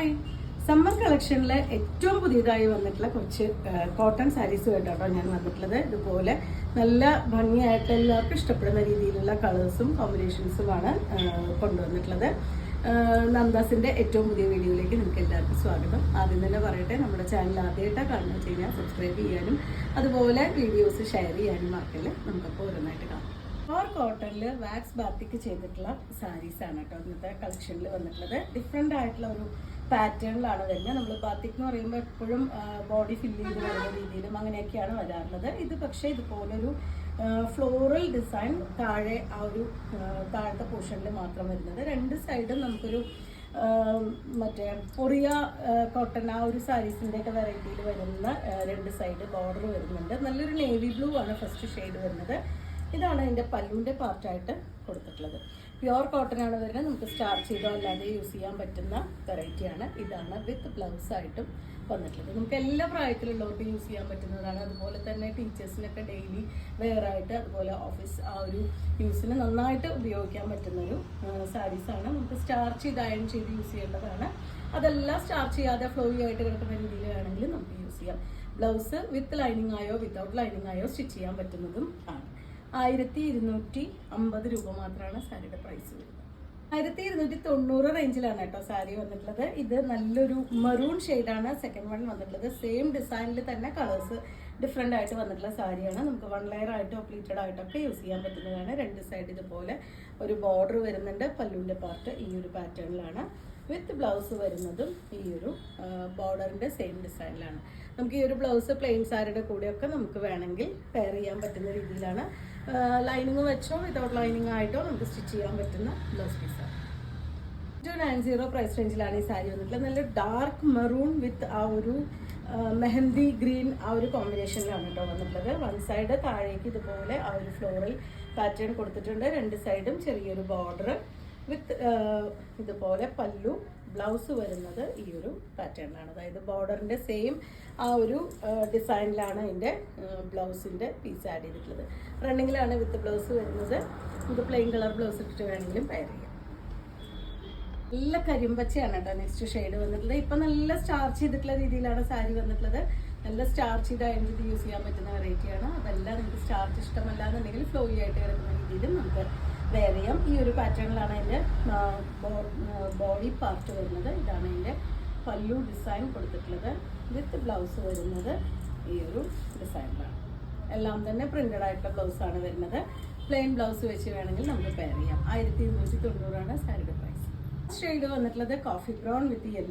Hi, summer കളക്ഷനിലെ ഏറ്റവും പുതിയതായി വന്നിട്ടുള്ള കുറച്ച് കോട്ടൺ സാരീസ് കേട്ടോ ഞാൻ വന്നിട്ടുള്ളത്. ഇതുപോലെ നല്ല ഭംഗിയായിട്ട് എല്ലാവർക്കും ഇഷ്ടപ്പെടുന്ന രീതിയിലുള്ള കളേഴ്സും കോമ്പിനേഷൻസുമാണ് കൊണ്ടുവന്നിട്ടുള്ളത്. നന്ദാസിൻ്റെ ഏറ്റവും പുതിയ വീഡിയോയിലേക്ക് നിങ്ങൾക്ക് എല്ലാവർക്കും സ്വാഗതം. ആദ്യം തന്നെ പറയട്ടെ, നമ്മുടെ ചാനൽ ആദ്യമായിട്ടാണ് കാണുന്നത് വെച്ച് കഴിഞ്ഞാൽ സബ്സ്ക്രൈബ് ചെയ്യാനും അതുപോലെ വീഡിയോസ് ഷെയർ ചെയ്യാനും മറക്കല്ലേ. നമുക്കപ്പോൾ ഓരോന്നായിട്ട് കാണാം. കോട്ടണിൽ വാക്സ് ബാത്തിക്ക് ചെയ്തിട്ടുള്ള സാരീസാണ് കേട്ടോ ഇന്നത്തെ കളക്ഷനിൽ വന്നിട്ടുള്ളത്. ഡിഫറെൻ്റ് ആയിട്ടുള്ള ഒരു പാറ്റേണിലാണ് വരുന്നത്. നമ്മൾ ബാത്തിക് എന്ന് പറയുമ്പോൾ എപ്പോഴും ബോഡി ഫില്ല് ചെയ്ത് വരുന്ന രീതിയിലും അങ്ങനെയൊക്കെയാണ് വരാറുള്ളത്. ഇത് പക്ഷേ ഇതുപോലൊരു ഫ്ലോറൽ ഡിസൈൻ താഴെ ആ ഒരു താഴത്തെ പോർഷനിൽ മാത്രം വരുന്നത്. രണ്ട് സൈഡും നമുക്കൊരു മറ്റേ കൊറിയ കോട്ടൺ ആ ഒരു സാരീസിൻ്റെയൊക്കെ വെറൈറ്റിയിൽ വരുന്ന രണ്ട് സൈഡ് ബോർഡർ വരുന്നുണ്ട്. നല്ലൊരു നേവി ബ്ലൂ ആണ് ഫസ്റ്റ് ഷെയ്ഡ് വരുന്നത്. ഇതാണ് അതിൻ്റെ പല്ലുവിൻ്റെ പാർട്ടായിട്ട് കൊടുത്തിട്ടുള്ളത്. പ്യുവർ കോട്ടൺ ആണ് വരുന്നത്. നമുക്ക് സ്റ്റാർച്ച് ചെയ്തോ അല്ലാതെ യൂസ് ചെയ്യാൻ പറ്റുന്ന വെറൈറ്റിയാണ്. ഇതാണ് വിത്ത് ബ്ലൗസ് ആയിട്ടും വന്നിട്ടുള്ളത്. നമുക്ക് എല്ലാ പ്രായത്തിലുള്ളവർക്ക് യൂസ് ചെയ്യാൻ പറ്റുന്നതാണ്. അതുപോലെ തന്നെ ടീച്ചേഴ്സിനൊക്കെ ഡെയിലി വെയർ ആയിട്ട് അതുപോലെ ഓഫീസ് ആ ഒരു യൂസിന് നന്നായിട്ട് ഉപയോഗിക്കാൻ പറ്റുന്നൊരു സാരീസാണ്. നമുക്ക് സ്റ്റാർച്ച് ചെയ്ത് അയൺ ചെയ്ത് യൂസ് ചെയ്യേണ്ടതാണ്. അതെല്ലാം സ്റ്റാർച്ച് ചെയ്യാതെ ഫ്ലോയി ആയിട്ട് കിടക്കുന്ന രീതിയിൽ വേണമെങ്കിൽ നമുക്ക് യൂസ് ചെയ്യാം. ബ്ലൗസ് വിത്ത് ലൈനിങ് ആയോ വിത്തൗട്ട് ലൈനിങ് ആയോ സ്റ്റിച്ച് ചെയ്യാൻ പറ്റുന്നതും ആണ്. 1250 രൂപ മാത്രമാണ് സാരിയുടെ പ്രൈസ് വരുന്നത്. 1290 റേഞ്ചിലാണ് കേട്ടോ സാരി വന്നിട്ടുള്ളത്. ഇത് നല്ലൊരു മെറൂൺ ഷെയ്ഡാണ് സെക്കൻഡ് വൺ വന്നിട്ടുള്ളത്. സെയിം ഡിസൈനിൽ തന്നെ കളേഴ്സ് ഡിഫറെൻ്റ് ആയിട്ട് വന്നിട്ടുള്ള സാരിയാണ്. നമുക്ക് വൺ ലെയർ ആയിട്ടോ പ്ലീറ്റഡ് ആയിട്ടൊക്കെ യൂസ് ചെയ്യാൻ പറ്റുന്നതാണ്. രണ്ട് സൈഡ് ഇതുപോലെ ഒരു ബോർഡർ വരുന്നുണ്ട്. പല്ലുവിൻ്റെ പാർട്ട് ഈ ഒരു പാറ്റേണിലാണ്. വിത്ത് ബ്ലൗസ് വരുന്നതും ഈ ഒരു ബോർഡറിൻ്റെ സെയിം ഡിസൈനിലാണ്. നമുക്ക് ഈ ഒരു ബ്ലൗസ് പ്ലെയിൻ സാരിയുടെ കൂടെയൊക്കെ നമുക്ക് വേണമെങ്കിൽ പെയർ ചെയ്യാൻ പറ്റുന്ന രീതിയിലാണ്. ലൈനിങ് വെച്ചോ വിതൗട്ട് ലൈനിങ് ആയിട്ടോ നമുക്ക് സ്റ്റിച്ച് ചെയ്യാൻ പറ്റുന്ന ബ്ലൗസ് പീസാണ്. 290 പ്രൈസ് റേഞ്ചിലാണ് ഈ സാരി വന്നിട്ടുള്ളത്. നല്ല ഡാർക്ക് മെറൂൺ വിത്ത് ആ ഒരു മെഹന്തി ഗ്രീൻ ആ ഒരു കോമ്പിനേഷനിലാണ് കേട്ടോ വന്നിട്ടുള്ളത്. വൺ സൈഡ് താഴേക്ക് ഇതുപോലെ ആ ഒരു ഫ്ലോറൽ പാറ്റേൺ കൊടുത്തിട്ടുണ്ട്. രണ്ട് സൈഡും ചെറിയൊരു ബോർഡർ വിത്ത് ഇതുപോലെ പല്ലു. ബ്ലൗസ് വരുന്നത് ഈ ഒരു പാറ്റേണിലാണ്. അതായത് ബോർഡറിൻ്റെ സെയിം ആ ഒരു ഡിസൈനിലാണ് അതിൻ്റെ ബ്ലൗസിൻ്റെ പീസ് ആഡ് ചെയ്തിട്ടുള്ളത്. റണ്ണിങ്ങിലാണ് വിത്ത് ബ്ലൗസ് വരുന്നത്. ഇത് പ്ലെയിൻ കളർ ബ്ലൗസ് ഇട്ടിട്ട് വേണമെങ്കിലും പെയർ ചെയ്യാം. നല്ല കരിമ്പച്ചയാണ് കേട്ടോ നെക്സ്റ്റ് ഷെയ്ഡ് വന്നിട്ടുള്ളത്. ഇപ്പം നല്ല സ്റ്റാർച്ച് ചെയ്തിട്ടുള്ള രീതിയിലാണ് സാരി വന്നിട്ടുള്ളത്. നല്ല സ്റ്റാർച്ച് ചെയ്ത് അയൺ ചെയ്ത് യൂസ് ചെയ്യാൻ പറ്റുന്ന വെറൈറ്റിയാണ്. അതെല്ലാം നിങ്ങൾക്ക് സ്റ്റാർച്ച് ഇഷ്ടമല്ല എന്നുണ്ടെങ്കിൽ ഫ്ലോയി ആയിട്ട് കിടക്കുന്ന രീതിയിലും നമുക്ക് വെയർ ചെയ്യാം. ഈ ഒരു പാറ്റേണിലാണ് അതിൻ്റെ ബോഡി പാർട്ട് വരുന്നത്. ഇതാണ് അതിൻ്റെ പല്ലു ഡിസൈൻ കൊടുത്തിട്ടുള്ളത്. വിത്ത് ബ്ലൗസ് വരുന്നത് ഈ ഒരു ഡിസൈനിലാണ്. എല്ലാം തന്നെ പ്രിന്റഡ് ആയിട്ടുള്ള ബ്ലൗസാണ് വരുന്നത്. പ്ലെയിൻ ബ്ലൗസ് വെച്ച് വേണമെങ്കിൽ നമുക്ക് പെയർ ചെയ്യാം. 1290 സാരിയുടെ പ്രൈസ്. ഷെയ്ഡ് വന്നിട്ടുള്ളത് കോഫി ബ്രൗൺ വിത്ത് യെല്ലോ.